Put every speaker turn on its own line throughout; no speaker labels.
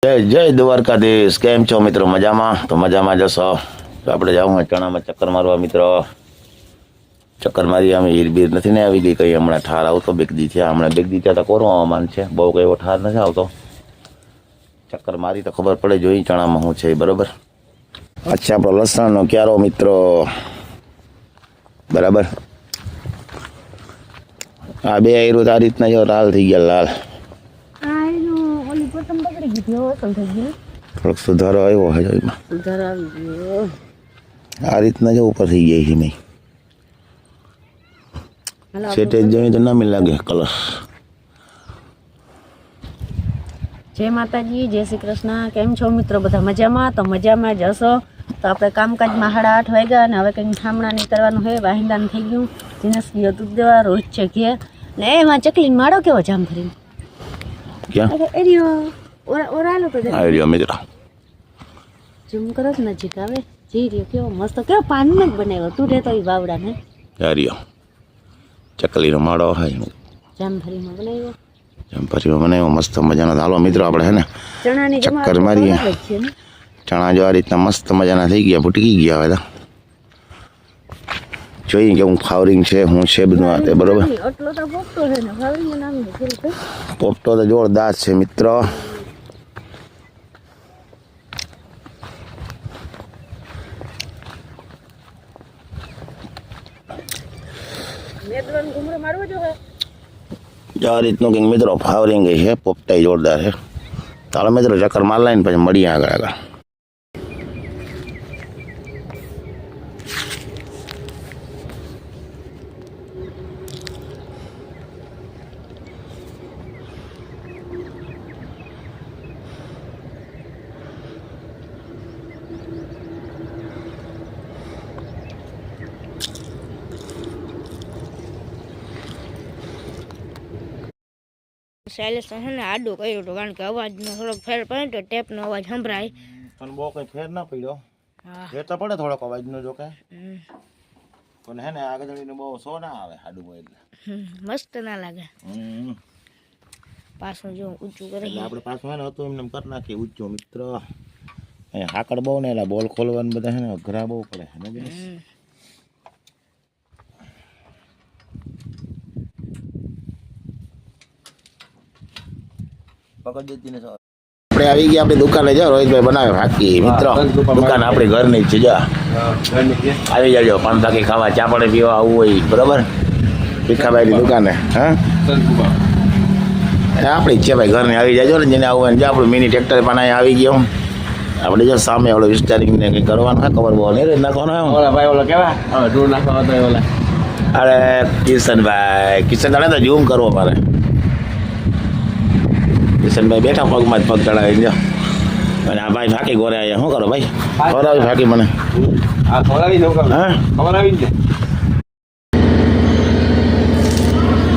જય દ્વારકાધીશ. કેમ છો મિત્રો? મજામાં? તો મજામાં જશો તો આપણે જાઉં ચણામાં ચક્કર મારવા મિત્રો. ચક્કર મારી અમે હીરબીર નથી ને આવી ગઈ કઈ હમણાં ઠાર આવતો બેગદી થયા હમણાં બેગદી ત્યાં તો કોરો હવામાન છે બહુ કઈ એવો ઠાર નથી આવતો. ચક્કર મારી તો ખબર પડે જોઈ ચણામાં શું છે બરોબર. અચ્છા આપણો લસણનો ક્યારો મિત્રો બરાબર. આ બે આયરું આ રીતના જો લાલ થઈ ગયા લાલ. થોડોક સુધારો આવ્યો હે એમાં આ રીતના જો ઉપર થઈ જાય છે નહીં સેટેજ જોઈએ તો ના લાગે કલર.
જય માતાજી, જય શ્રી કૃષ્ણ. કેમ છો મિત્રો? બધા મજામાં? તો મજામાં જ હશો. તો આપણે કામકાજમાં 8:30 વાગ્યા અને હવે કંઈક ઠામણા નીકળવાનું છે. વાહિંદાનું થઈ ગયું. જીનસ ગયો દૂધ દેવા રોજ છે ઘેર ને એમાં ચકલીને માળો કેવો જામ ભરીને
ક્યાં
એરિયો ઓરાલો તો
આયરિયો મિત્રો
ઝૂમ કરો જ નજીક આવે જી રહ્યો કેવો મસ્ત કેવો પાન જ બનાવ્યો તું રહેતો એ બાવડા ને
આયરિયો ચકલીનો માળો હોય
જામફળીમાં બનાવ્યો
જામફળીમાં બનાવ્યો મસ્ત મજાનો. હાલો મિત્રો આપણે હે ને
ચણાની
ચક્કર મારીએ. ચણા જો આ રીતના મસ્ત મજાના થઈ ગયા ભૂટકી ગયા હવે જોઈએ કે હું ફાવરિંગ છે હું છે બધું આ તે બરોબર.
એટલો તો પોપટો છે ને ફાવરિંગ નામ છે
પોપટો તો જોરદાર છે મિત્રો.
મેદવાન ઘુમરો મારવો જો હે
આ રીતનું કંઈક મિત્રો ફાવરિંગ છે પોપટાઈ જોરદાર છે. ચાલો મિત્રો ચક્કર માર લઈને પછી મળીએ આગળ આગળ.
શૈલેષ છે ને આડું કર્યું હતું કારણ કે અવાજનો થોડોક ફેર પડે તો ટેપનો અવાજ સંભળાય
પણ બહુ કઈ ફેર ના પડ્યો. ફેર તો પડે થોડોક અવાજનો જો કે પણ હે ને આગળ બહુ સો ના આવે આડું એટલે
મસ્ત ના લાગે. પાછું જો ઊંચું કરે
એટલે આપણે પાછું હે ને હતું એમને કરી નાખીએ ઊંચું મિત્ર. અહીંયા હાકડ બહુ ને એટલે બોલ ખોલવાનું બધા હે ને અઘરા બહુ પડે હે ને આપણે આવી ગયા આપણી દુકાને જાઓ રોહિતભાઈ બનાવે ફાકી મિત્રો. દુકાન આપણી ઘરની જ છે જા આવી જાજો પાન ફાકી ખાવા ચા પાણી પીવા આવવું હોય બરોબર. ભીખાભાઈની દુકાને હા આપણી જ છે ભાઈ ઘરની આવી જાજો ને જેને આવવું હોય જો આપણું મિની ટ્રેક્ટર પણ અહીંયા આવી ગયો. આપણે જો સામે ઓલો વિસ્તારીને કંઈ કરવાનું હા ખબર બહુ નહીં નાખવાનું ઓલા ભાઈ ઓલા કેવા ઢૂળ નાખવા હતા ઓલા અરે કિશનભાઈ કિશનભાઈ તો ઝૂમ કરવો મારે. કિશનભાઈ બેઠા પગમાં જ પગ ચડાવી જો અને આ ભાઈ ફાંકી ગોરે અહીંયા શું કરો ભાઈ ખવડાવી ફાંકી મને હા ખવડાવી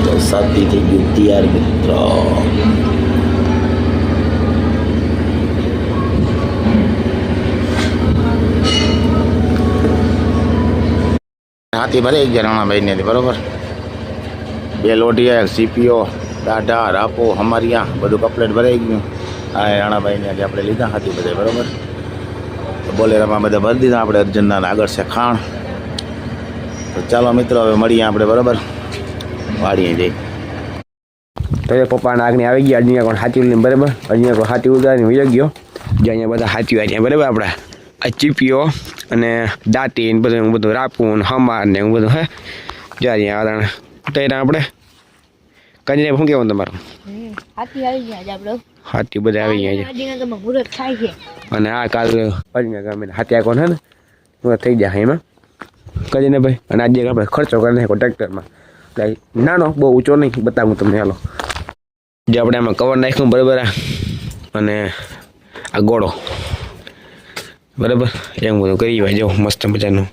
તો સાથી થઈ ગયું તૈયાર મિત્રો. હાથી ભરે એક જણા ભાઈ ને બરોબર. બે લોટિયા સીપીઓ ટાટા રાપો હમારિયા બધું કપલેટ ભરાઈ ગયું. આ રાણાભાઈને આજે આપણે લીધા હાથી બધા બરાબર. બોલેરામાં બધા ભરી દીધા આપણે અર્જનના આગળ છે ખાણ. તો ચાલો મિત્રો હવે મળીએ આપણે બરાબર વાળીએ જઈ. તો એ પપ્પાના આગની આવી ગયા અહીંયા કોણ હાથી લઈને બરાબર. અહીંયા કોઈ હાથી ઉતારીને વયો ગયો જે અહીંયા બધા હાથીઓ અહીંયા બરાબર. આપણે આ ચીપીઓ અને દાંતી ને બધું રાપવું હમાર ને એવું બધું હે જાય અહીંયા ઉતાર્યા આપણે. કઈ શું કેવું તમારું?
હાથી આવી ગયા આપણે
હાથી બધા આવી ગયા છે અને આ કાલ ગામે હાથી આ કોણ હે ને થઈ જાય એમાં કરીને ભાઈ. અને આજે આપણે ખર્ચો કરી નાખો ટ્રેક્ટરમાં નાનો બહુ ઊંચો નહીં બતાવું તમને. હાલો જે આપણે આમાં કવર નાખ્યું બરાબર અને આ ગોળો બરાબર એવું બધું કરી ભાઈ જો મસ્ત મજાનું